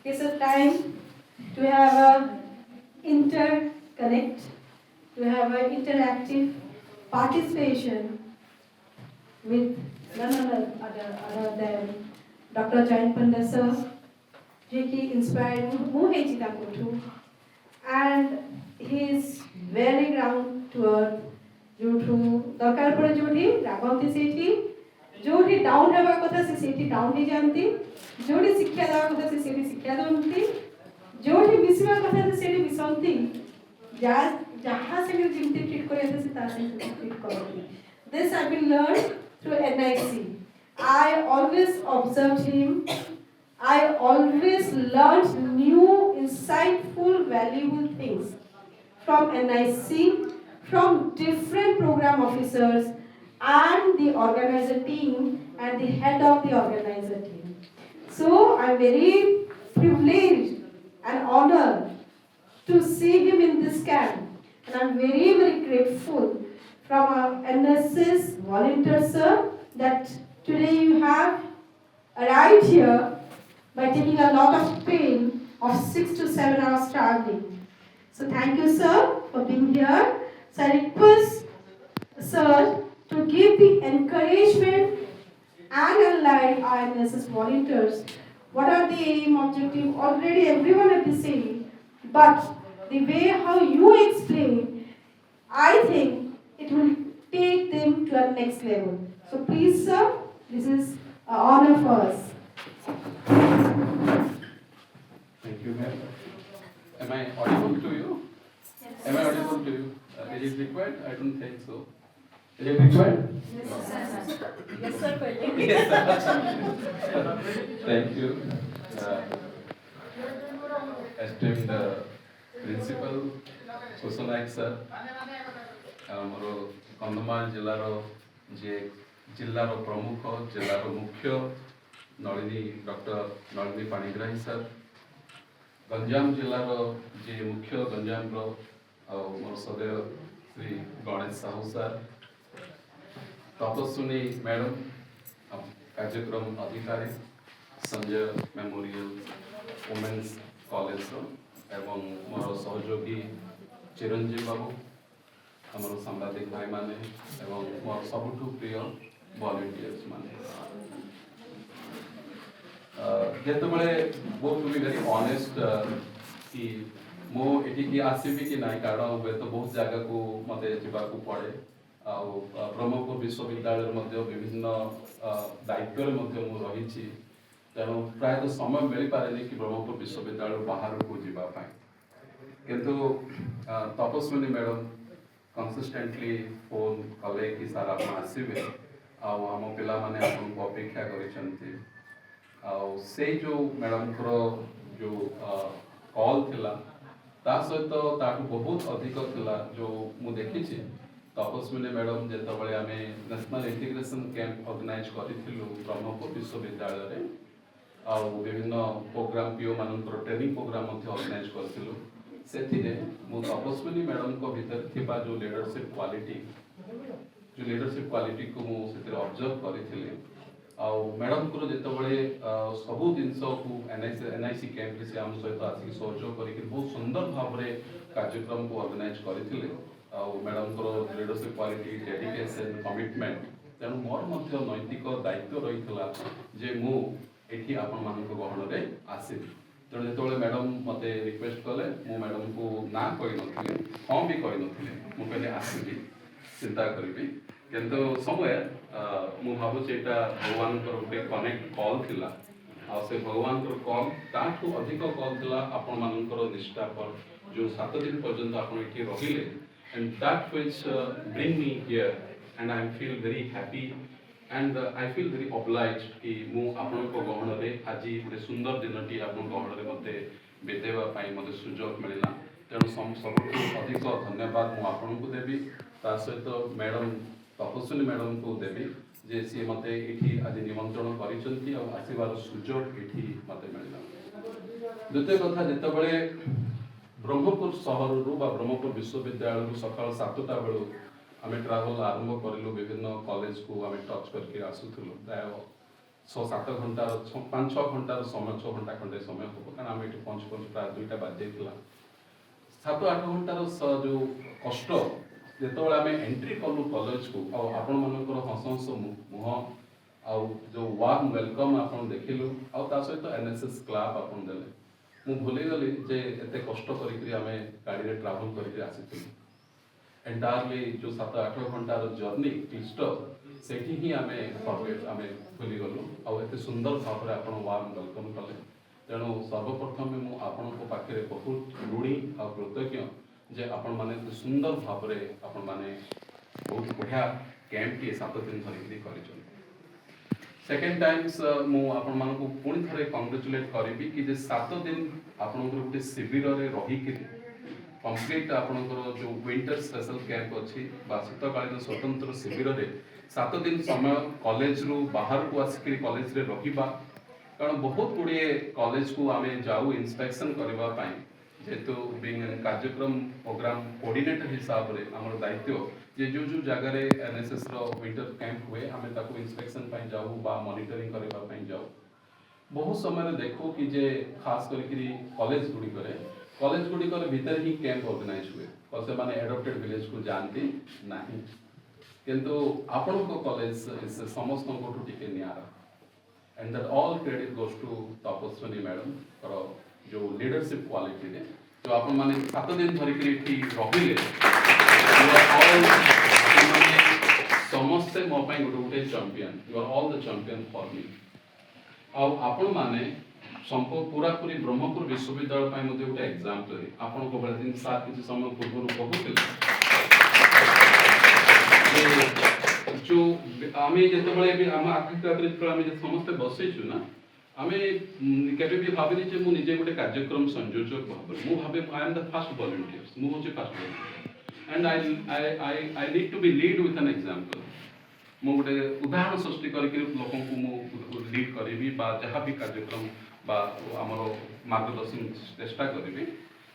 It's a time to have a interconnect, to have an interactive participation with none other than Dr. Jain Panda sir, जे कि inspired मुहे चिता कोठू, and he is very ground to earth, जोठू दरकार पड़े जोठी रागवती सेठी, जोठी down हेबा कथा से सेठी down ही जानती, जोठी शिक्षा देवा कथा से सेठी शिक्षा दंती, जोठी मिसवा कथा से सेठी मिसंती, जहाँ से भी जिम्ति ट्रीट करे थे से तासे ट्रीट करती. This I will learn through NIC. I always observed him. I always learned new, insightful, valuable things from NIC, from different program officers and the organizer team and the head of the organizer team. So I'm very privileged and honored to see him in this camp, and I'm very, very grateful from our NSS volunteer sir that today you have arrived here by taking a lot of pain of 6 to 7 hours traveling. So thank you sir for being here. So I request sir to give the encouragement and enlighten our NSS volunteers. What are the aim, objective? Already everyone has been saying, but the way how you explain, I think it will take them to a next level. So please sir, this is an honor for us. Thank you, ma'am. Am I audible to you? Yes. Am I audible to you? Is it required? I don't think so. Is it required? Yes, sir. Yes, sir. Yes, sir. Thank you. Esteemed principal Kusu Naik sir, ଆମର କନ୍ଧମାଳ ଜିଲ୍ଲାର ଯିଏ ଜିଲ୍ଲାର ପ୍ରମୁଖ ଜିଲ୍ଲାର ମୁଖ୍ୟ Nalini doctor Nalini Panigrahi sir, Ganjam ଜିଲ୍ଲାର ଯିଏ ମୁଖ୍ୟ ଗଞ୍ଜାମର ଆଉ ମୋର ସଦୟ ଶ୍ରୀ ଗଣେଶ ସାହୁ ସାର୍, ତପସ୍ୱିନୀ ମ୍ୟାଡ଼ାମ, କାର୍ଯ୍ୟକ୍ରମ ଅଧିକାରୀ ସଞ୍ଜୟ ମେମୋରିଆଲ ଓମେନ୍ସ କଲେଜର ଏବଂ ମୋର ସହଯୋଗୀ ଚିରଞ୍ଜୀବ ବାବୁ, ଆମର ସାମ୍ବାଦିକ ଭାଇମାନେ ଏବଂ ମୋର ସବୁଠୁ ପ୍ରିୟ ଭଲେଣ୍ଟିୟର୍ସ ମାନେ, ଯେତେବେଳେ ବହୁତ ଟୁ ବି ଭେରି ଅନେଷ୍ଟ କି ମୁଁ ଏଠିକି ଆସିବି କି ନାହିଁ, କାରଣ ହୁଏତ ବହୁତ ଜାଗାକୁ ମୋତେ ଯିବାକୁ ପଡ଼େ ଆଉ ବ୍ରହ୍ମପୁର ବିଶ୍ୱବିଦ୍ୟାଳୟରେ ମଧ୍ୟ ବିଭିନ୍ନ ଦାୟିତ୍ୱରେ ମଧ୍ୟ ମୁଁ ରହିଛି, ତେଣୁ ପ୍ରାୟତଃ ସମୟ ମିଳିପାରେନି କି ବ୍ରହ୍ମପୁର ବିଶ୍ୱବିଦ୍ୟାଳୟ ବାହାରକୁ ଯିବା ପାଇଁ, କିନ୍ତୁ ତପସ୍ୱିନୀ ମ୍ୟାଡ଼ାମ କନସିଷ୍ଟେଣ୍ଟଲି ଫୋନ୍ କଲେ କି ସାର୍ ଆପଣ ଆସିବେ ଆଉ ଆମ ପିଲାମାନେ ଆପଣଙ୍କୁ ଅପେକ୍ଷା କରିଛନ୍ତି, ଆଉ ସେଇ ଯେଉଁ ମ୍ୟାଡ଼ାମଙ୍କର ଯେଉଁ କଲ୍ ଥିଲା ତା ସହିତ ତାଠୁ ବହୁତ ଅଧିକ ଥିଲା ଯେଉଁ ମୁଁ ଦେଖିଛି ତପସ୍ୱିନୀ ମ୍ୟାଡ଼ାମ ଯେତେବେଳେ ଆମେ ନ୍ୟାସନାଲ ଇଣ୍ଟିଗ୍ରେସନ କ୍ୟାମ୍ପ ଅର୍ଗାନାଇଜ କରିଥିଲୁ ବ୍ରହ୍ମପୁର ବିଶ୍ୱବିଦ୍ୟାଳୟରେ ଆଉ ବିଭିନ୍ନ ପ୍ରୋଗ୍ରାମ ପିଓ ମାନଙ୍କର ଟ୍ରେନିଂ ପ୍ରୋଗ୍ରାମ ମଧ୍ୟ ଅର୍ଗାନାଇଜ କରିଥିଲୁ, ସେଥିରେ ମୁଁ ତପସ୍ୱିନୀ ମ୍ୟାଡ଼ାମଙ୍କ ଭିତରେ ଥିବା ଯେଉଁ ଲିଡରସିପ୍ କ୍ୱାଲିଟିକୁ ମୁଁ ସେଥିରେ ଅବଜର୍ଭ କରିଥିଲି ଆଉ ମ୍ୟାଡ଼ାମଙ୍କର ଯେତେବେଳେ ସବୁ ଜିନିଷକୁ ଏନ୍ଆଇସି କ୍ୟାମ୍ପରେ ସେ ଆମ ସହିତ ଆସିକି ସହଯୋଗ କରିକି ବହୁତ ସୁନ୍ଦର ଭାବରେ କାର୍ଯ୍ୟକ୍ରମକୁ ଅର୍ଗାନାଇଜ କରିଥିଲେ ଆଉ ମ୍ୟାଡ଼ାମଙ୍କର ଲିଡରସିପ୍ କ୍ୱାଲିଟି, ଡେଡିକେସନ୍, କମିଟମେଣ୍ଟ, ତେଣୁ ମୋର ମଧ୍ୟ ନୈତିକ ଦାୟିତ୍ୱ ରହିଥିଲା ଯେ ମୁଁ ଏଠି ଆପଣମାନଙ୍କ ଗହଣରେ ଆସିବି, ତେଣୁ ଯେତେବେଳେ ମ୍ୟାଡ଼ାମ ମୋତେ ରିକ୍ୱେଷ୍ଟ କଲେ ମୁଁ ମ୍ୟାଡ଼ାମକୁ ନା କହିନଥିଲି, ହଁ ବି କହିନଥିଲି, ମୁଁ କହିଲି ଆସିବି, ଚିନ୍ତା କରିବି, କିନ୍ତୁ ସମୟ ମୁଁ ଭାବୁଛି ଏଇଟା ଭଗବାନଙ୍କର ଗୋଟେ କନେକ୍ଟ କଲ୍ ଥିଲା ଆଉ ସେ ଭଗବାନଙ୍କର କଲ୍ ତାଠୁ ଅଧିକ କଲ୍ ଥିଲା ଆପଣମାନଙ୍କର ନିଷ୍ଠାପର ଯେଉଁ 7 ଦିନ ପର୍ଯ୍ୟନ୍ତ ଆପଣ ଏଠି ରହିଲେ, and that which bring me here, and I feel very happy and I feel very obliged कि ମୁଁ ଆପଣଙ୍କ ଗହଣରେ ଆଜି ଗୋଟେ ସୁନ୍ଦର ଦିନଟି ଆପଣଙ୍କ ଗହଣରେ ମୋତେ ବିତେଇବା ପାଇଁ ମୋତେ ସୁଯୋଗ ମିଳିଲା, ତେଣୁ ସବୁଠୁ ଅଧିକ ଧନ୍ୟବାଦ ମୁଁ ଆପଣଙ୍କୁ ଦେବି, ତା ସହିତ ମ୍ୟାଡ଼ାମ ତପସ୍ୱିନୀ ମ୍ୟାଡ଼ାମଙ୍କୁ ଦେବି ଯେ ସିଏ ମୋତେ ଏଠି ଆଜି ନିମନ୍ତ୍ରଣ କରିଛନ୍ତି ଆଉ ଆସିବାର ସୁଯୋଗ ଏଠି ମୋତେ ମିଳିଲା। ଦ୍ୱିତୀୟ କଥା, ଯେତେବେଳେ ବ୍ରହ୍ମପୁର ସହରରୁ ବା ବ୍ରହ୍ମପୁର ବିଶ୍ୱବିଦ୍ୟାଳୟରୁ ସକାଳ 7ଟା ବେଳୁ ଆମେ ଟ୍ରାଭେଲ ଆରମ୍ଭ କରିଲୁ, ବିଭିନ୍ନ କଲେଜକୁ ଆମେ ଟଚ୍ କରିକି ଆସୁଥିଲୁ, ପ୍ରାୟ 6-7 ଘଣ୍ଟାର 5-6 ଘଣ୍ଟାର ସମୟ, 6 ଘଣ୍ଟା ଖଣ୍ଡେ ସମୟ ହେବ, କାରଣ आम ये पहुँच पहुँच प्राय 2टा बाजे 7-8 घंटार जो कष्ट जिते आम एंट्री कलु कॉलेज को आपण मानकर हस हस मुह आउ जो वार्म वेलकम आप देखिलु आ सहित एनएसएस क्लाब आप देले मु भूली गली जे एते कष्ट करिकरी आमे गाड़ी रे ट्रैवल करिकरी आसीथिलु एंटायरली जो 7-8 घंटार जर्नी क्लिष्ट सेठी ही आमे फॉरगेट आमे भूली गलु आ एते सुंदर भाव रे आपण वार्म वेलकम कले तेणु सर्वप्रथम मु आपण को पाखरे बहुत ऋणी आ कृतज्ञ जे आपण माने सुंदर भाव रे आपण माने बहुत बढ़िया कैंप के 7 दिन धरिकरी करिछन सेकेंड टाइम्स मु आपण मान को पुणी थरे कांग्रेचुलेट करिबी कि जे 7 दिन आपण गोटे शिविर रे रही कि कंप्लीट आपण जो विंटर स्पेशल कैंप अछि बा शीतकालीन स्वतंत्र शिविर रे 7 दिन समय कॉलेज रु बाहर को आसिकरी कॉलेज रे रहिबा कारण बहुत गुड़िए कॉलेज को आमे जाऊ इंस्पेक्शन करबा पाई जेतु बिंग कार्यक्रम प्रोग्राम कोऑर्डिनेटर हिसाब रे हमर दायित्व जे जो जगह रे एनएसएस रो विंटर कैंप हुए हमें ताको इंस्पेक्शन पाई जाऊ बा मॉनिटरिंग करबा पाई जाऊ बहुत समय देखो कि जे खास करके कॉलेज गुडी करे कॉलेज गुडी करे भीतर ही कैंप ऑर्गेनाइज हुए और से माने एडॉप्टेड विलेज को जानती नहीं किंतु आपण को कॉलेज इस समस्त को टिके नियारा and that all credit goes to Tapaswini madam for जो लीडरशिप क्वालिटी रे जो आपण माने 7 दिन धरि के एठी रहिले you are all माने समस्त मो पई गुटे champion you are all the champion for me आ आपण माने संपो पूरा पूरी ब्रह्मपुर विश्वविद्यालय पई मध्ये गुटे एग्जांपल रे आपण को बळे दिन साथ किछि समय पूर्व कहूतिले जो आमे जते बळे भी हम आखिर आमे जे समस्त बसेछु ना आमे केबे भी भाबिनी जे मु निजे गुटे कार्यक्रम संयोजक भाबे मु भाबे I am the first volunteers मु होचे first volunteer and I need to be lead with an example मु गुटे उदाहरण सृष्टि करके लोकन को मु लीड करबी बा जहां भी कार्यक्रम बा हमरो मार्गदर्शन चेष्टा करबी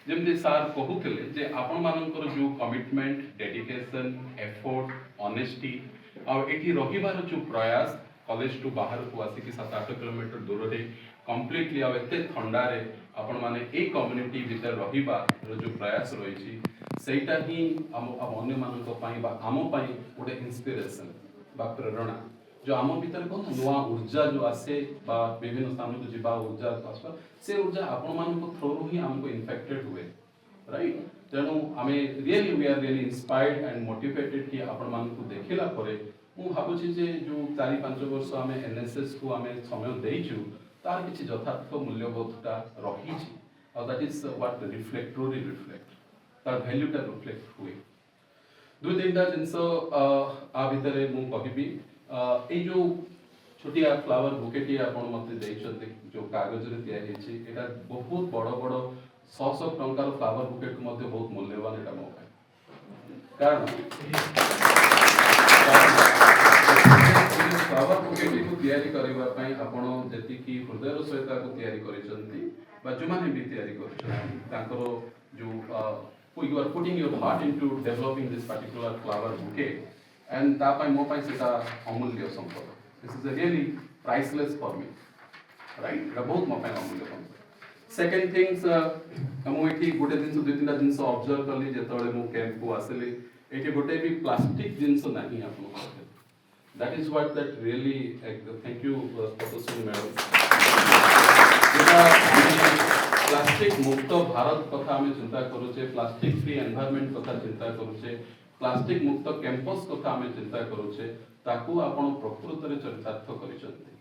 जेमति सार कहूथिले जे आपण मानकर जो कमिटमेंट डेडिकेशन एफर्ट ऑनेस्टी और एठी रहिबार जो प्रयास कॉलेज टू बाहर को आसिक 7-8 किलोमीटर दूर रे कंप्लीटली आ एते ठंडा रे आपण माने ए कम्युनिटी भीतर रहिबा जो प्रयास रही सेटा ही हम अन्य मानक पई बा आम पई गोटे इंस्पिरेशन बा प्रेरणा जो आम भीतर कोन नवा ऊर्जा जो आसे बा विभिन्न स्थान को जिबा ऊर्जा आसबा से ऊर्जा आपण मानक थ्रू ही हमको इन्फेक्टेड हुए राइट तेणु आमे really we are really inspired and motivated कि आपण मानक देखिला परे मु भाबुछि जे जो 4-5 वर्ष आमे एनएसएस को आमे समय देइछु तार किछि यथार्थ मूल्यबोधता रहिछि और that is what reflect truly reflect तार वैल्यूटा रिफ्लेक्ट हुए दुई तीनटा जिंस आ भितरे मु कहिबी ए जो छोटिया फ्लावर बुकेटी आपण मते देइछते जो कागज रे दिया हेछि एटा बहुत बड़ बड़ 100 टंकार फ्लावर बुकेट मध्ये बहुत मूल्यवान एटा मो कारण फ्लावर बुकेटी को तैयारी करबा पई आपण जति की हृदय सहिता को तैयारी करिसंती बा जो माने भी तैयारी करिसंती तांकर जो you are putting your heart into developing this particular flower bouquet and ता पई मो पई सेटा अमूल्य संपद this is a really priceless for me right एटा बहुत मो पई अमूल्य संपद सेकंड थिंग्स हम एठी गोटे दिन दुई तीनटा जिंस ऑब्जर्व करली जेतबे मु कैंप को आसली एठी गोटे भी प्लास्टिक जिंस नाही आपन that is what that really thank you Tapaswini madam plastic मुक्त भारत कथा हमें चिंता करूचे प्लास्टिक फ्री एनवायरनमेंट कथा चिंता करूचे प्लास्टिक मुक्त कैंपस कथा हमें चिंता करूचे ताकू आपण प्रकृत रे चरितार्थ करिसंती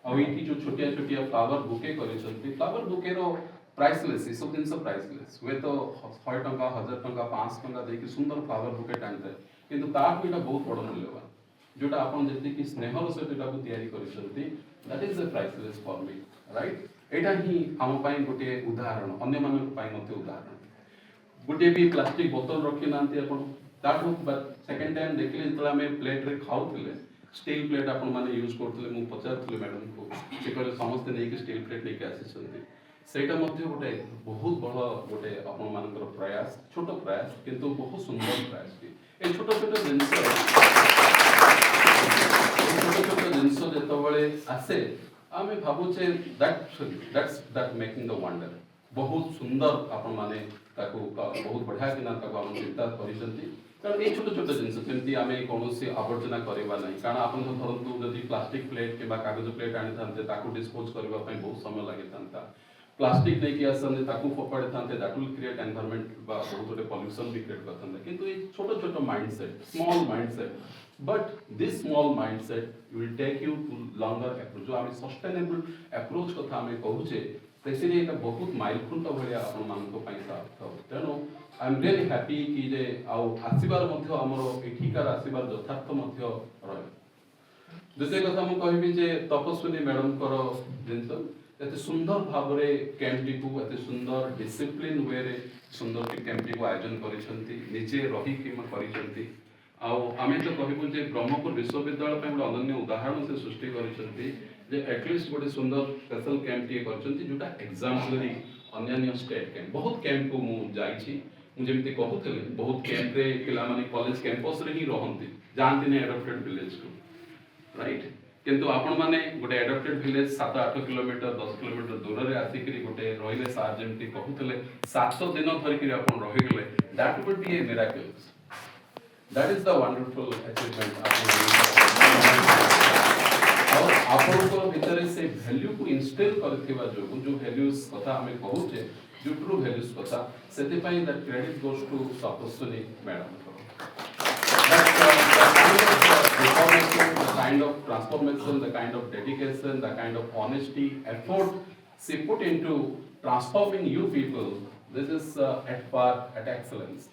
आ एठी जो छोटिया छोटिया फ्लावर बुके करिसंती फ्लावर बुके रो प्राइसलेस सब दिन सब प्राइसलेस वे तो 100 टंका 1000 टंका 500 टंका देके सुंदर फ्लावर बुके टांगते किंतु तार भी बहुत बड़ मूल्यवान जोटा आपण जति कि स्नेहर सहित एटा को तैयारी करिसंती that is the priceless for me right एटा ही हम पई गोटे उदाहरण अन्य मानक पई मते उदाहरण गोटे भी प्लास्टिक बोतल रखि नांती आपण ताठो सेकंड टाइम देखले जतला में प्लेट रे खाउथिले स्टील प्लेट आपण माने यूज करथिले मु पचारथिले मैडम को से कहले समस्त नै कि स्टील प्लेट लेके आसीसंती सेटा मध्ये गोटे बहुत बड़ गोटे आपण मानकर प्रयास छोट प्रयास किंतु बहुत सुंदर प्रयास ए छोट छोट जिंस जितबले आसे आमे भाबुचे दैट मेकिंग द वंडर बहुत सुंदर आपण माने ताको बहुत बढ़िया किना ताको हम चिंता करिसंती कारण ए छोट छोट जिंस जेमती आमे कोनोसी आवर्जना करबा नै कारण आपण तो धरंतु जदि प्लास्टिक प्लेट किबा कागज प्लेट आनि थांते ताको डिस्पोज करबा पई बहुत समय लागि थांता प्लास्टिक नै कि आसने ताको फोपाडे थांते दैट विल क्रिएट एनवायरनमेंट बा बहुत बड़े पॉल्यूशन भी क्रिएट करथांते किंतु ए छोट छोट mindset small mindset but this small mindset will take you to longer approach जो आमे सस्टेनेबल अप्रोच कथा आमे कहूचे तेसिरे एटा बहुत माइल खुंट भलिया आपण मानको पई साथ तेनो आई एम रियली हैप्पी कि जे आउ आसीबार मध्य हमरो एठिकार आसीबार यथार्थ मध्य रहे दुसरे कथा मु कहबी जे तपस्विनी मैडम करो जिंस एते सुंदर भाबरे कैंपटी को एते सुंदर डिसिप्लिन वे रे सुंदर के कैंपटी को आयोजन करिसंती निजे रही कि म करिसंती आउ आमे तो कहबो जे ब्रह्मपुर विश्वविद्यालय पे गोटे अनन्य उदाहरण से सृष्टि करिसंती जे एटलिस्ट गोटे सुंदर स्पेशल कैंप टी करचंती जोटा एग्जाम्पलरी अन्य स्टेट कैंप बहुत कैंप को मु जाईछि मु जेमति कहूतले बहुत कैंप रे पिला माने कॉलेज कैंपस रे ही रहंती जानती ने एडॉप्टेड विलेज को राइट किंतु आपण माने गोटे एडॉप्टेड विलेज 7-8 किलोमीटर 10 किलोमीटर दूर रे आसी करी गोटे रहिले सार जेमति कहूतले 7 दिन धरि करी आपण रहिगले that would be a miracle That is the wonderful achievement और आपनको भीतर से वैल्यू को इंस्टिल करथिबा जो वैल्यूज कथा हमें कहूचे जो ट्रू वैल्यूज कथा सेते पई that credit goes to Tapaswini madam the kind of transformation the kind of dedication the kind of honesty effort she put into transforming you people this is at par at excellence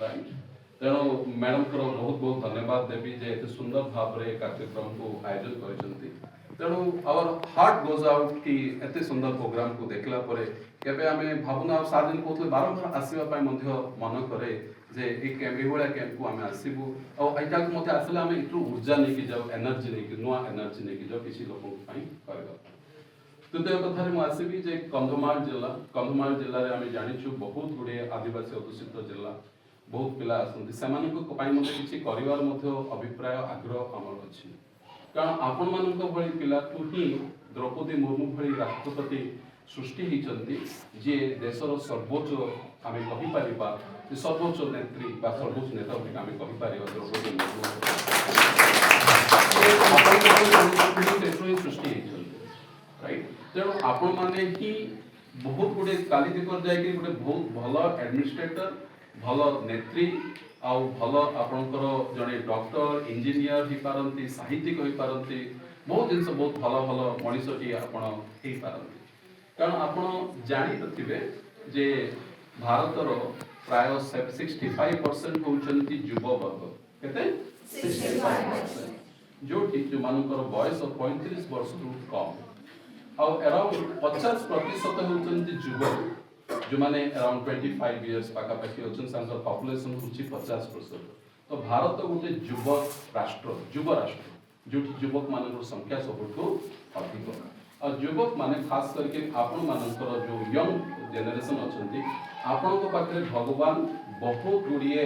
right तेणु madam को बहुत बहुत धन्यवाद देवी जे एते सुंदर भाव रे कार्यक्रम को आयोजन करिसंती तेणु आवर हार्ट गोज आउट कि एते सुंदर प्रोग्राम को देखला परे केबे हमें भावना सात दिन कोथले बारंबार आसीबा पय मध्य मन करे जे ए कैंप एवळा कैंप को हमें आसीबु और आइटा को मते आसले हमें इतु ऊर्जा नै कि जाओ एनर्जी नै कि नुआ एनर्जी नै कि जो किसी लोगों पय करबा तृतीय कथा रे मु आसीबी जे कंधमाल जिल्ला रे हमें जानिछु बहुत गुडे आदिवासी अधुषित जिल्ला बहुत पिला आसंती सेमानको पई मते किछि करिवार मध्य अभिप्राय आग्रह हमर अछि कारण आपण मानको भଳି पिला तु ही द्रौपदी मुर्मू भଳି राष्ट्रपति सृष्टि हिचंती जे देशर सर्वोच्च आमे कहि परिबा जे सर्वोच्च नेत्री बा सर्वोच्च नेता भଳି आमे कहि परिबा द्रौपदी मुर्मू आपण सृष्टि हिचंती राइट तेणु आपण माने ही बहुत गुडे काली दिकर जाय कि गुडे बहुत भलो एडमिनिस्ट्रेटर भलो नेत्री आ भलो आपनकर जने डॉक्टर इंजीनियर ही पारंती साहित्यिक होई पारंती बहुत जिंस बहुत भलो भलो मनीषटी आपण हेई पारंती कारण आपण जानि तथिबे जे भारतर प्राय 65% होचंती युवा वर्ग केते 65% जोठी जो मानकर बयस 35 वर्ष रु कम और अराउंड 50% होचंती युवा जो माने अराउंड 25 इयर्स पाका पाखी होचन संकर पॉपुलेशन होची 50% तो भारत गोटे युव राष्ट्र जोठी युवक मानकर संख्या सबठो अधिक और युवक माने खास करके आपण मानकर जो यंग जनरेशन अछंती आपण को पाखरे भगवान बहुत गुडिए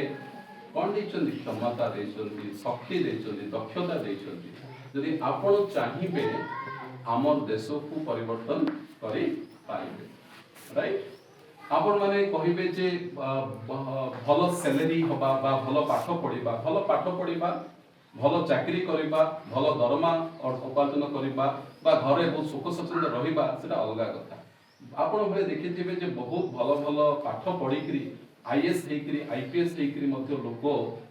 कोन दैछंती क्षमता दैछंती शक्ति दैछंती दक्षता दैछंती यदि आपण चाहिबे हमर देश को परिवर्तन करि पाइबे राइट आपण माने कहिबे जे भलो सैलरी होबा बा भलो पाठ पढिबा भलो चाकरी करिबा भलो दरमा और उपार्जन करिबा बा घरे बहुत सुख स्वच्छंद रहिबा सेटा अलगा कथा आपण भले देखिथिबे जे बहुत भलो भलो पाठ पढिकरी आईएएस हेकरी आईपीएस हेकरी मध्ये लोक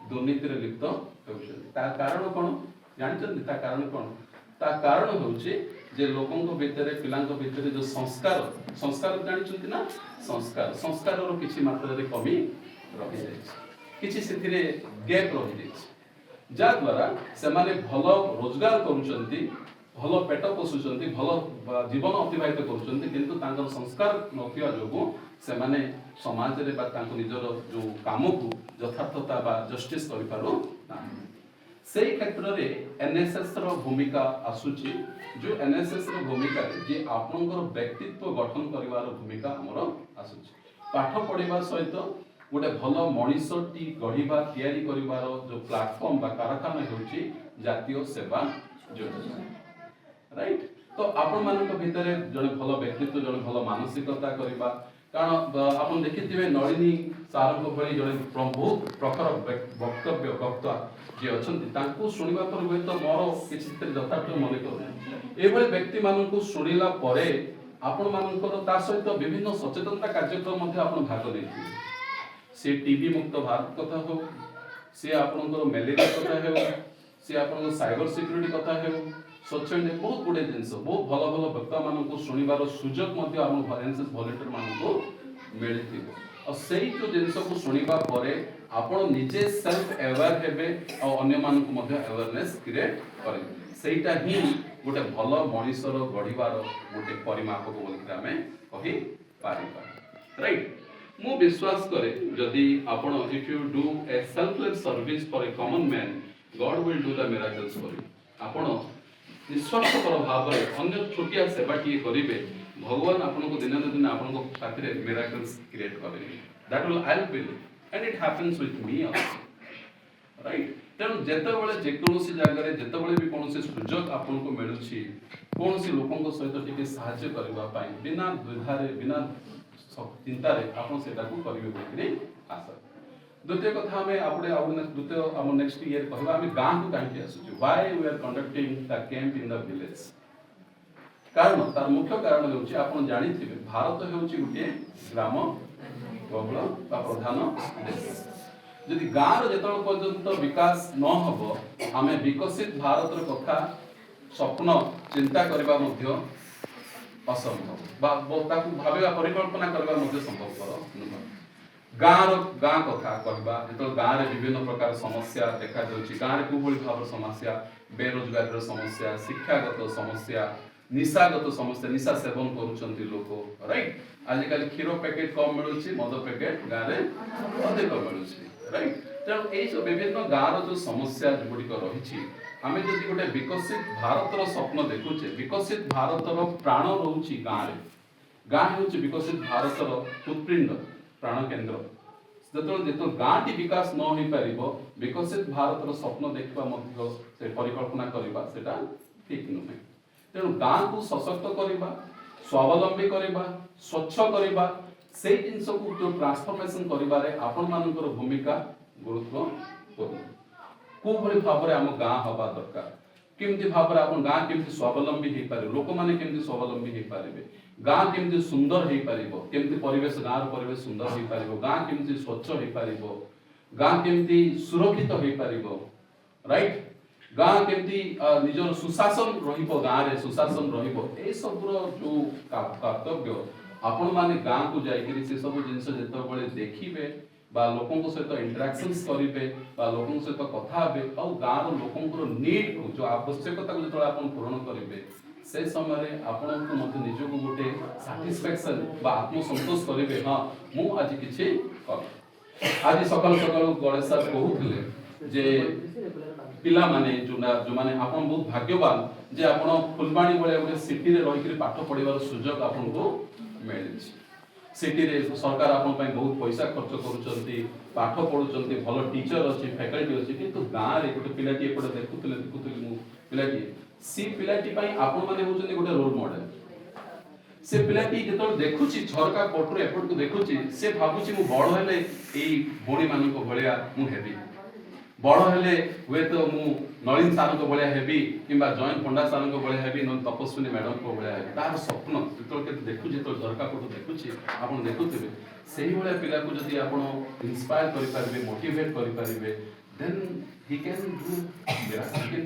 दुर्नीति रे लिप्त होउछन ता कारण कोन जानिछन ता कारण कोन ता कारण होउछे जे लोकंक भितरे पिलांक भितरे जो संस्कार जानिछन ना संस्कार रो किछि मात्रा रे कमी रहि जाय किछि सेथिरे गैप रहि जाय जा द्वारा से माने भलो रोजगार करूछंती भलो पेट पोसुछंती भलो जीवन अतिबाहित करूछंती किंतु तांकर संस्कार नथिया जोगु से माने समाज रे बा तांको निजर जो काम को यथार्थता बा जस्टिस करि पारो ना सेही क्षेत्र रे एनएसएस रो भूमिका आसुची जो एनएसएस रो भूमिका जे आपनकर व्यक्तित्व गठन करिवार भूमिका हमर आसुची पाठ पढिबा सहित गोटे भलो मनीषटी गढिबा तयारी करिवार जो प्लेटफॉर्म बा कारखाना होची जातीय सेवा योजना राइट तो आपण मानक भितर जड़े भल व्यक्तित्व जड़े भल मानसिकता करवा कारण आपण देखिथिबे नलिनी सारंग भली जड़े बहुत प्रखर वक्तव्य वक्ता जे अछंती तांको सुनिबा पर हुए तो मोर किछि यथार्थ मन करू एभली व्यक्ति मानक सुनिला परे आपण मानकर ता सहित विभिन्न सचेतनता कार्यक्रम मध्ये आपण भाग लेथिबे से टीबी मुक्त भारत कथा हो से आपणकर मलेरिया कथा हो से आपणकर साइबर सिक्योरिटी कथा हो स्वच्छ इंडिया बहुत गुडे जिनस बहुत भल भल वक्ता मानक शुणिबार सुजोग मध्ये आम एनएसएस वॉलंटियर मानक मिलिथिबो और सेही जो जिनस को शुणिबा परे आपण निजे सेल्फ अवेयर हेबे और अन्य मानक मध्ये अवेयरनेस क्रिएट करेबे सेहीटा ही गोटे भल मनीषर गढ़िबार गोटे परिमापक बोलके आमे कहि पारिबा राइट मु विश्वास करे जदि आपण if you do a selfless service for a common man God will do the miracles for you आपण निस्वार्थपर भाव अन्य छोटिया सेवाटी करेंगे भगवान आपको दिन दिन आपको साथी मिराकल्स क्रिएट करेंगे that will help believe and it happens with me also right तेणु जेतेबेले जेकोसी जगह जेतेबेले भी कौन सुजोग आपको मिलूँ कौन लोकों सहित टिके साहाय्य करबा पाई बिना द्विधारे बिना चिंतार आपको करेंगे बोलकर आशा द्वितीय कथा हमें आपने द्वितीय आम नेक्स्ट ईयर कहवा आम गाँव को कहीं आसुचु why we are conducting the camp in the village कारण तार मुख्य कारण होची आपण जानिथिबे भारत होची गुटे ग्राम बहुल बा प्रधान देश यदि गाँव जेतल पर्यंत विकास न हबो आमे विकसित भारत र कथा स्वप्न चिंता करबा मध्य असंभव बा ताकू भाबा परिकल्पना करबा मध्य संभवपर नुह गाँव कथा कहवा जो गाँव में विभिन्न प्रकार समस्या देखा गाँव में कोभली भाव समस्या बेरोजगार समस्या शिक्षागत समस्या निशागत समस्या निशा सेवन करुँच लोक राइट आजिकल क्षीर पैकेट कम मिलूँ मद पैकेट गाँव में अधिक मिलूँ राइट तेणु यही विभिन्न गाँव जो समस्या गुड़िक रही आम जब गोटे विकसित भारत स्वप्न देखुचे विकसित भारत प्राण रोचे गाँव में गाँ हूँ विकसित भारत फुटप्रिंट प्राण केन्द्र जो गाँटी विकास न हो पार विकसित भारत स्वप्न देखा से परिकल्पना करवा ठीक नुहे तेणु गाँ को सशक्त करवा स्वावलंबी करवा स्वच्छ करवा से जिनस को जो ट्रांसफॉर्मेशन करिबारे आपण मानकर भूमिका गुरुत्वपूर्ण को भली भाव आम गाँ हवा दरकार केमती भाव आप गाँ केमती स्वावलंबी हो पारे लोक मैंने केमती स्वावलंबी हो पारे गाँ केमती सुंदर हो पार केमती परिवेश गाँव परिवेश सुंदर हो पार गाँ केमती स्वच्छ हो पार गाँ केमती सुरक्षित हो पार राइट गाँ केमती निजर सुशासन रहिबो गाँव रे सुशासन रहिबो ए सब जो कर्तव्य आपण माने गाँ को जाइकरी से सब जिंस जेतबेले देखिबे बा लोकों सहित इंटरेक्शंस करेंगे लोकों सहित कथा हे और गाँव लोकों नीड को जो आवश्यकता को जो आप पूरण करेंगे से समय आपको निजक गोटे सैटिस्फैक्शन बा आत्मसंतोष करेंगे हाँ मु आज किसी आज सकाल सकाल गणेश सर कहते जे पिला माने जो माने आपन बहुत भाग्यवान जे आपन फुलबाणी बळे गोटे सिटी रे रही करी पाठ पढिबार सुजोग आपनको मिलिछि सिटी रे सरकार आपन पय बहुत पैसा खर्च करूचंती पाठ पढुचंती भलो टीचर अछि फैकल्टी अछि किंतु गाँ रे गोटे पिलाटी एपटे देखुतले मु पिलाटी सी पिलाटी पय आपन माने होचंती गोटे रोल मॉडल से पिलाटी जेतो देखुची झरका कोटरो एपट को देखुची से भाबुची मु बड़ हेले एई भोणी मानको भलिया मु हेबी बड़ हेले वे तो मु नलिन सार को भलिया हेबी किंबा जॉइन पंडा सार को भलिया हेबी न तपस्विनी मैडम को भलिया हेबी तार स्वप्न जेतो के देखुची तो झरका कोटो देखुची आपन देखुथिबे सेही भलिया पिला को जदी आपन इंस्पायर करि पारबे मोटिवेट करि पारबे then he can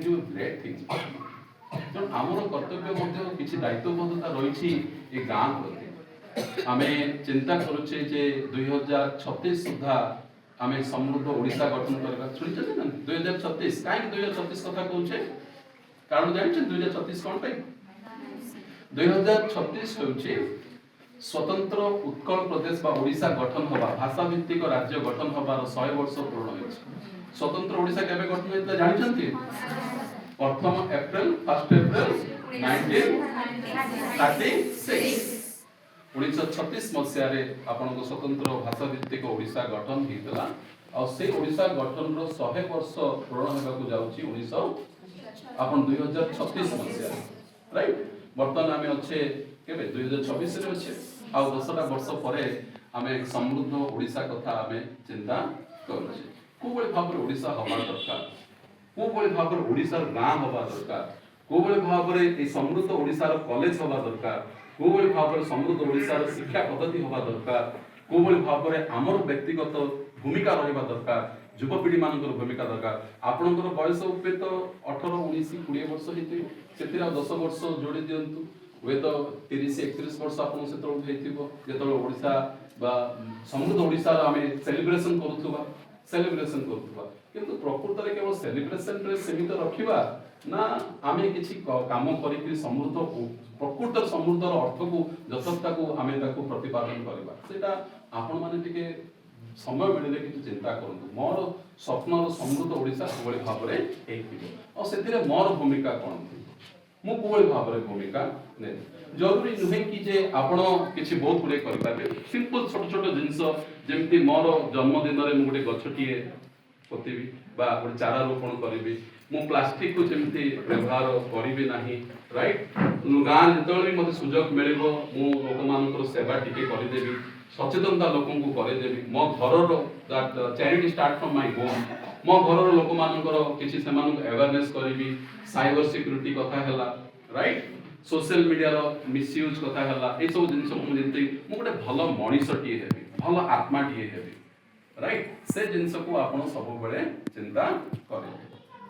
do great things तो आमर कर्तव्य मध्य किछि दायित्वबद्धता रहिछि ए गाँ प्रति आमे चिंता करूछे जे 2036 सुधा आमे समृद्ध ओडिशा गठन करबा सुनिछे ना 2036 काहे 2036 कथा कहूछे कारण जानिछे 2036 कोन पय 2036 होउछे स्वतंत्र उत्कल प्रदेश बा ओडिशा गठन होबा भाषा भित्तिक राज्य गठन होबार 100 वर्ष पूर्ण होइछे स्वतंत्र ओडिशा केबे गठन होइतला जानिछन्ती प्रथम अप्रैल 1 अप्रैल 1936 1936 मसीह आपन स्वतंत्र भाषा भित्तिक ओडिशा गठन होइतला और से ओडिशा गठन रो 100 वर्ष पूर्ण होबा को जाउची 1900 आपन 2036 मसीह राइट बर्तमान आमे अच्छे केबे 2026 रे अच्छे आ 10टा वर्ष परे आमे एक समृद्ध ओडिशा कथा आमे चिंता करूछे कोबळे भाबर ओडिशा हवा दरकार कोबळे भाबर ओडिशार गां हवा दरकार कोबळे भाबर ए समृद्ध ओडिशार कॉलेज हवा दरकार कोबळे भाबर समृद्ध ओडिशार शिक्षा पद्धति हवा दरकार कोबळे भाबर आमर व्यक्तिगत भूमिका रहिबा दरकार युवपीढ़ी मान भूमिका दरकार आपणकर बयस उपे तो 18 19 20 वर्ष हेतु सेतिर 10 वर्ष जोड़ी दियंतु वे तो 30 31 वर्ष आपन सेतळ हेतिबो जेतळ ओडिसा बा समृद्ध ओडिसा आमे सेलिब्रेशन करूथुबा किंतु प्रकृत रे केवल सेलिब्रेशन रे सीमित रखिबा ना आमे किछि काम करिकि समृद्ध प्रकृत समृद्धर अर्थ को यथार्थ को आमे ताको प्रतिपादन करबा सेटा आपन माने टिके समय मिले कि चिंता करंतु मोर स्वप्नर समृद्ध ओडिशा कोबळे भाबरे हेइथिबो और सेतिरे मोर भूमिका कोन मु कोबळे भाबरे भूमिका ने जरूरी नुहे कि जे आपण किछि बहुत गुडे करि पाबे सिंपल छोट छोट जिंस जेमति मोर जन्मदिन रे मु गुडे गछटिए पोतिबी बा गुडे चारा रोपण करिबी मु प्लास्टिक को जेमति व्यवहार करिबी नाही राइट गां जेतळे मते सुजोग मिलिबो मु लोक मानकर सेवा टिके करि देबी सचेतनता लोकन को करे देबी मो घरर that charity start from my home मो घरर लोक मानकर किछि समान अवेयरनेस करबी साइबर सिक्योरिटी कथा हला राइट सोशल मीडिया रो मिसयूज कथा हला ए सब जिंस मु जेंति मु गोटे भलो मनीषटी हेबी भलो आत्माटी हेबी राइट से जिंस को आपण सब बेले चिंता करे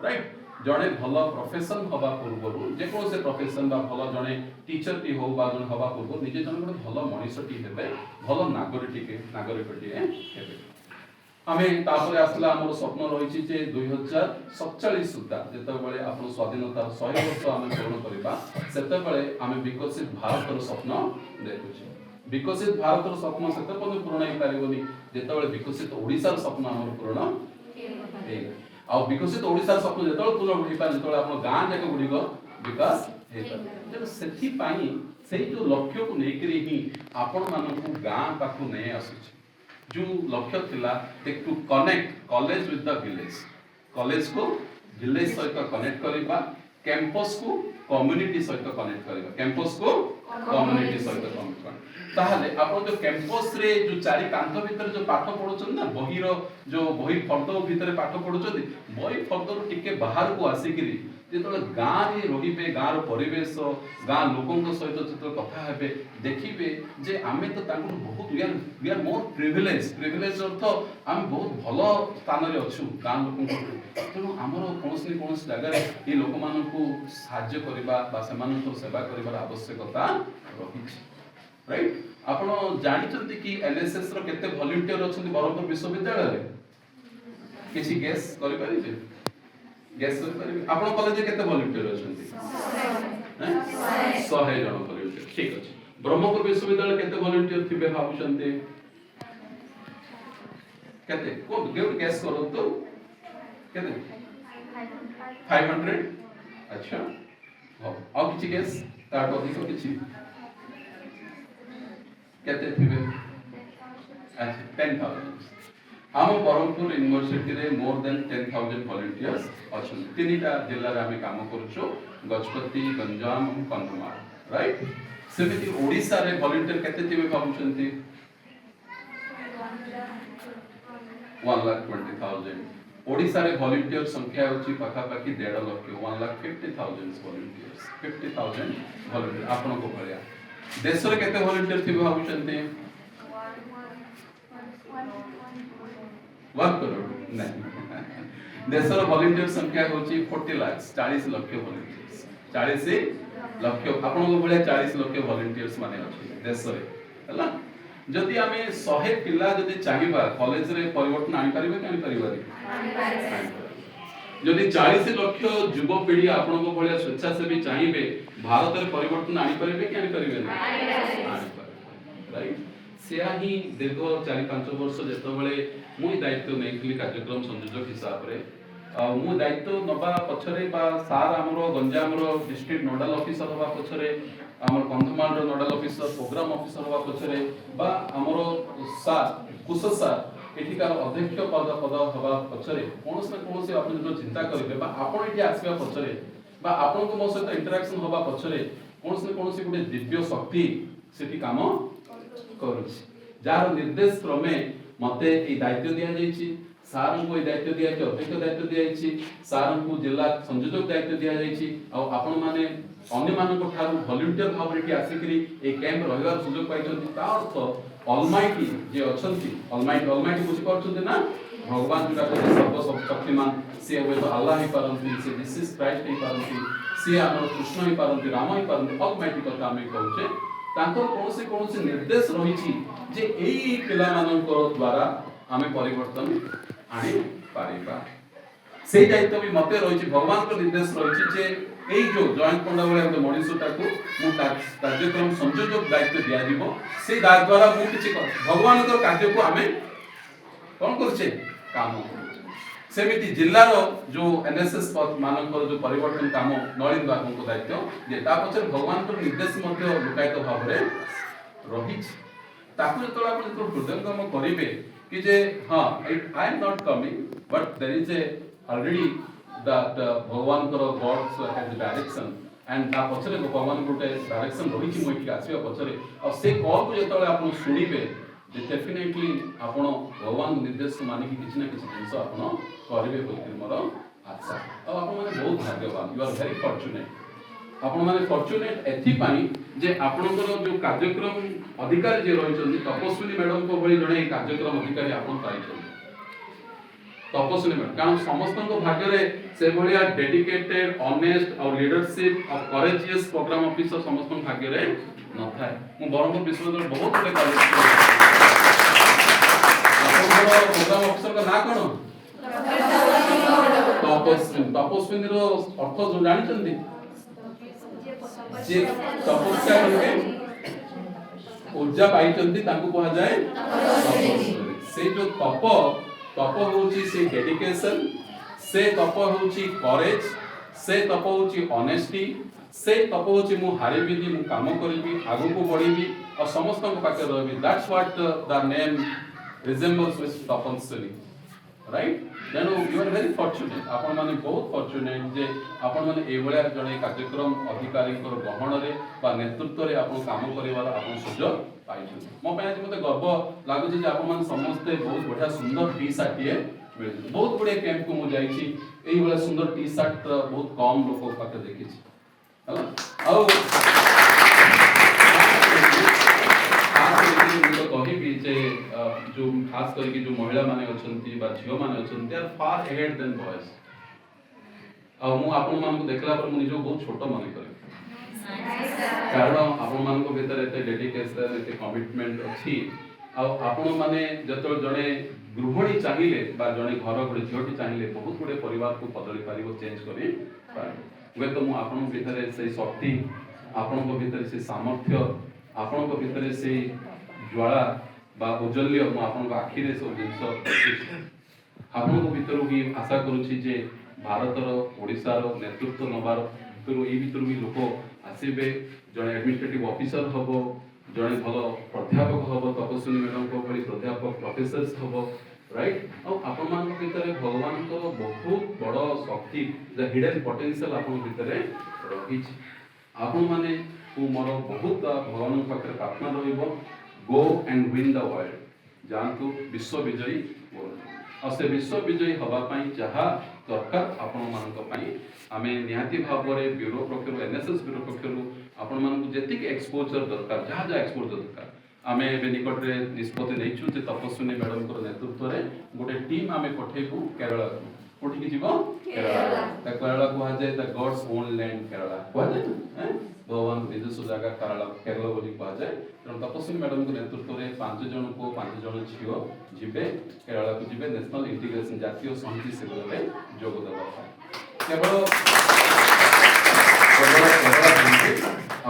राइट जड़े भल प्रोफेशन हवा पूर्व जेको से प्रोफेशन बा भल जड़े टीचर टी हो बा जन हवा पूर्व निजे जन गोटे भल मनीषटी हेबे भल नागरिकटी हेबे आमे तापरे आसला हमर स्वप्न रहिछि जे 2047 सुद्धा जेते बेले आपण स्वाधीनता 100 वर्ष आमे पूर्ण करबा सेते बेले आमे विकसित भारतर स्वप्न देखुछि विकसित भारतर स्वप्न सेते पने पूर्ण हे पारिबोनी जेते बेले विकसित ओडिसा स्वप्न हमर पूर्ण हे आ विकसित ओडिसा स्वप्न जेतळ पूर्ण होई पारे जेतळ आपण गां जाके गुडीको विकास हे पारे सेथि पाई सेही जो लक्ष्य को नै करी ही आपण मानकु गां पाखु नै आसुछि जो लक्ष्य थिला to connect college with the village college को विलेज सहित कनेक्ट करबा कैंपस को कम्युनिटी सहित कनेक्ट करबा कैंपस को कम्युनिटी सहित कनेक्ट करबा ताहले आपण जो कैंपस रे जो चारि कांथ भीतर जो पाठ पढुछन ना बहिर जो बहि फर्द भीतर पाठ पढुछन बहि फर्द टिके बाहर को आसीकिरी जेतले गां रे रहिबे गां रो परिवेश गां लोकन सहित जेतले कथा हेबे देखिबे जे आमे तो तांको बहुत वी आर मोर प्रिविलेज अर्थ आमे बहुत भलो स्थान रे अछु गां लोकन तेणु आमर कोनोसी कोनोसी जगह ए लोक मानकु साहाय्य करबा बा सेमानकर सेवा करबार आवश्यकता रहिछि राइट आपण जानिचंती कि एनएसएस रो केते वॉलंटियर अछंती बरहमपुर विश्वविद्यालय रे किछि गेस करि परिबे गेस करि परिबे आपण कॉलेज रे केते वॉलंटियर अछंती 100 जण वॉलंटियर ठीक अछि ब्रह्मपुर विश्वविद्यालय केते वॉलंटियर थिबे भाबुचंती केते को गेस करो तो केते 500 अच्छा हो अब किछि गेस तार अधिक किछि केते थिबे अच्छा 10,000 हम बरहमपुर यूनिवर्सिटी रे मोर देन 10,000 वॉलंटियर्स अछन तीनटा जिल्ला रे हम काम करछु गजपति गंजाम और कंधमाल राइट सेमिति ओडिसा रे वॉलंटियर केते थिबे भाबुचंती 1,20,000 ओडिसा रे वॉलंटियर संख्या होची पाखा पाखी 1.5 लाख 1,50,000 वॉलंटियर्स 50,000 वॉलंटियर आपन को भलिया देश रे केते वॉलंटियर थिबे भाबुचंती 1 करोड़ नहीं देश रो वॉलंटियर संख्या होची 40 लाख 40 लाख वॉलंटियर्स 40 लाख आपन को भलिया 40 लाख वॉलंटियर्स माने अछि देश रे हला जदि आमे 100 पिला जदि चाहिबा कॉलेज रे परिवर्तन आनि परिबे कि आनि परिबारी जदि 40 लाख युवा पीढ़ी आपन को भलिया स्वेच्छासेवी चाहिबे भारत रे परिवर्तन आनि परिबे कि आनि परिबे नहीं राइट सेया ही दीर्घ 4-5 वर्ष जेतो बेले मुई दायित्व नेइखली कार्यक्रम संयोजक हिसाब रे मु दायित्व नबा पछरे बा सार हमरो गंजाम रो डिस्ट्रिक्ट नोडल ऑफिसर हवा पछरे हमर कंधमाल रो नोडल ऑफिसर प्रोग्राम ऑफिसर हवा पछरे बा हमरो सार कुशल सार एठिकार अध्यक्ष पद हवा पछरे कोनोस न कोनोस आपण जो चिंता करिवे बा आपण एठी आसीबा पछरे बा आपण को मो सहित इंटरेक्शन हवा पछरे कौन से गोटे दिव्य शक्ति सेठी काम करुछि जार निर्देश क्रमे मते ए दायित्व दिया जाइछि सार को ए दायित्व दिया जाइछि अध्यक्ष दायित्व दिया जाइछि सार को जिला संयोजक दायित्व दिया जाइछि आ आपण माने अन्य मानको ठारू वॉलंटियर भाव रे आसिकरी ए कैंप रहिवार सुयोग पाइछन्ति ता अर्थ ऑलमाइटी जे अछन्ति ऑलमाइटी बुझि पाछन्ति ना भगवान जोटा कहते सर्वशक्तिमान से हुए तो अल्लाह ही पारंती से जीसस क्राइस्ट ही पारंती से हमर कृष्ण ही पारंती राम ही पारंती ऑलमाइटी कथा हम कहूचे तांकर कौन से निर्देश रही जे एई पिला मानकर द्वारा हमें परिवर्तन आनी पारिबा से दायित्व भी मते रही भगवान को निर्देश रही जे एई जो जॉइंट पंडावले हम मनीषटा को मु कार्यक्रम संयोजक दायित्व दिया दिबो से द्वारा मु किछि भगवान को कार्य को हमें कौन करछे काम सेमिति जिल्लार जो एनएसएस मानकर जो परिवर्तन काम नलिन बाबू को दायित्व जे ता पछर भगवान को निर्देश मध्य लुकायित भाव रे रही ताकू जतला आपण तो हृदयंगम करिवे कि जे हां I am not coming but there is a already that भगवान को गॉड्स हैज डायरेक्शन एंड ता पछरे भगवान को डायरेक्शन रही छि मोइठी आसीबा पछरे और से कॉल को जतला आपण सुनिबे डेफिनेटली आपण भगवान निर्देश माने कि किछि ना किछि जिंस आपण करिवे बोलि मोर आशा अब आपण माने बहुत भाग्यवान यू आर वेरी फॉर्चूनेट आपण माने फॉर्चूनेट एथि पाई जे आपणकर जो कार्यक्रम अधिकारी जे रहिछन्ती तपस्विनी मैडम को भली जणे कार्यक्रम अधिकारी आपण पाइछन्ती तपस्विनी मैडम कारण समस्तन भाग्य रे से भलिया डेडिकेटेड ऑनेस्ट और लीडरशिप और करेजियस प्रोग्राम ऑफिसर समस्तन भाग्य रे न थाए मु बरमपुर विश्वविद्यालय बहुत बड़े कॉलेज प्रोग्राम ऑफिसर का ना कोन तपस्विनी रो अर्थ जो जानिछन्ती जे तपस्या करके ऊर्जा पाइछन्ती तांको कहा जाए से जो तप होची से डेडिकेशन से तप होची करेज से तप होची ऑनेस्टी से तप होची मु हारिबिनी मु काम करिबी आगु को बढ़ीबी और समस्त को पाके रहबी that's what the name resembles with Tapaswini right then you are very fortunate आपण माने बहुत फॉर्चूनेट जे आपण माने ए भलिया जणे कार्यक्रम अधिकारी को गहन रे बा नेतृत्व रे आपण काम करिवार आपण सुजोग पाइछु मो पे आज मते गर्व लागु जे आपण माने समस्त बहुत बढ़िया सुंदर टी शर्ट ये मिलि बहुत बड़े कैंप को मु जाई छी एई भलिया सुंदर टी शर्ट बहुत कम लोग पाके देखि छी हला औ तो कहिबी जे जो खास करके जो महिला माने अछंती बा झियो माने अछंती are far ahead than boys आ मु आपन मान को देखला पर मु निजो बहुत छोटो माने करे कारण आपन मान को भीतर एते डेडिकेशन एते कमिटमेंट अछि आ आपन माने जतो जणे गृहिणी चाहिए बा जणे घर गुडे झियोटी चाहिए बहुत गुडे परिवार को बदली पारिबो चेंज करी पारिबो वे तो मु आपन भीतर से शक्ति आपन को भीतर से सामर्थ्य आपन को भीतर से ज्वाला बा उज्जवल्य मु आपन आखि रे सब जिंस आपन को भीतर भी आशा करूछि जे भारतर ओडिसा रो नेतृत्व नबार भीतर ए भीतर भी लोक आसीबे जणे एडमिनिस्ट्रेटिव ऑफिसर हबो जणे भलो प्राध्यापक हबो तपस्विनी मैडम को भली प्राध्यापक प्रोफेसर्स हबो राइट और आपन मान भीतर भगवान को बहुत बड़ शक्ति द हिडन पोटेंशियल आपन भीतर रही छी आपन माने को मोर बहुत भगवान पाखे प्रार्थना रहिबो go and win the world जानतु विश्व विजयी और से विश्व विजयी हवा पाई जहा दरकार आपण मानक पाई आमे निहाती भाव रे ब्यूरो पक्षरु एनएसएस ब्यूरो पक्षरु आपण मानक जेतिक एक्सपोजर दरकार जहा एक्सपोजर दरकार आमे एबे निकट रे निष्पत्ति नैछु जे तपस्विनी मैडम को नेतृत्व रे गोटे टीम आमे पठेबु केरला कोठी की जीवो केरला केरला को हाजे the gods own land Kerala को हाजे भगवान निजस्व जगह केरला बोली कहा जाए तेणु तपस्विनी मैडम को नेतृत्व में 5 जन को 5 जन झील जीवे केरला को जीवे नेशनल इंटीग्रेशन जातीय समिति शिविर में जोग देवा केवल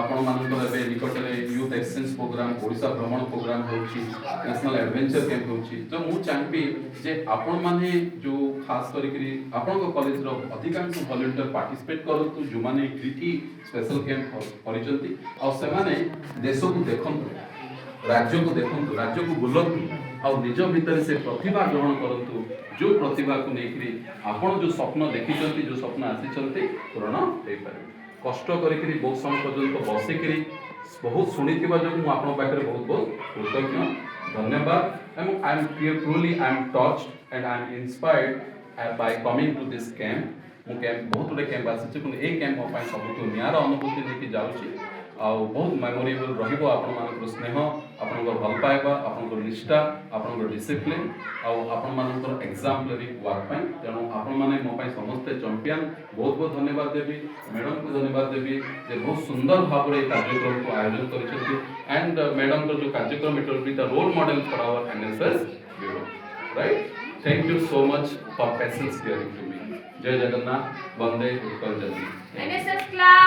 आपण मानकर एबे निकट रे यूथ एक्सचेंज प्रोग्राम ओडिसा भ्रमण प्रोग्राम होउची नेशनल एडवेंचर कैंप होउची तो मु चाहबी जे आपण माने जो खास करी आपण को कॉलेज रो अधिकांश वॉलंटियर पार्टिसिपेट करतु जो माने ट्रिटी स्पेशल कैंप परिचंती और से माने देश को देखंतु राज्य को देखंतु राज्य को बुलंतु और निज भीतर से प्रतिभा ग्रहण करंतु जो प्रतिभा को नेकरी आपण जो स्वप्न देखिचंती जो स्वप्न आसीचंती पूर्ण होई पारे कष्ट करी बहुत समय पर्यंत बसिकी बहुत शुणिथिबा जो मु आपन पाखरे बहुत बहुत कृतज्ञ धन्यवाद and I am truly I am touched and I am inspired by coming to this camp मु कैंप बहुत गुटे कैंप आसी कि ए कैंप मो सबुठ निआर अनुभूति लेके जाऊँगी आउ बहुत मेमोरेबल रहिबो आपण मानकर स्नेह आपण भल पाइबा आपण निष्ठा आपण डिसिप्लिन आउ आपण मानकर एग्जाम्पलरी वर्क पाई तेणु आपण माने मो पाई समस्ते चैंपियन बहुत बहुत धन्यवाद देवी मैडम को धन्यवाद देवी जे बहुत सुंदर भाव में कार्यक्रम को आयोजन करिसेंती एंड मैडम को जो कार्यक्रम it will be the role model for our NSS bureau right thank you so much for patience hearing to me जय जगन्नाथ वंदे उत्कल जननी NSS class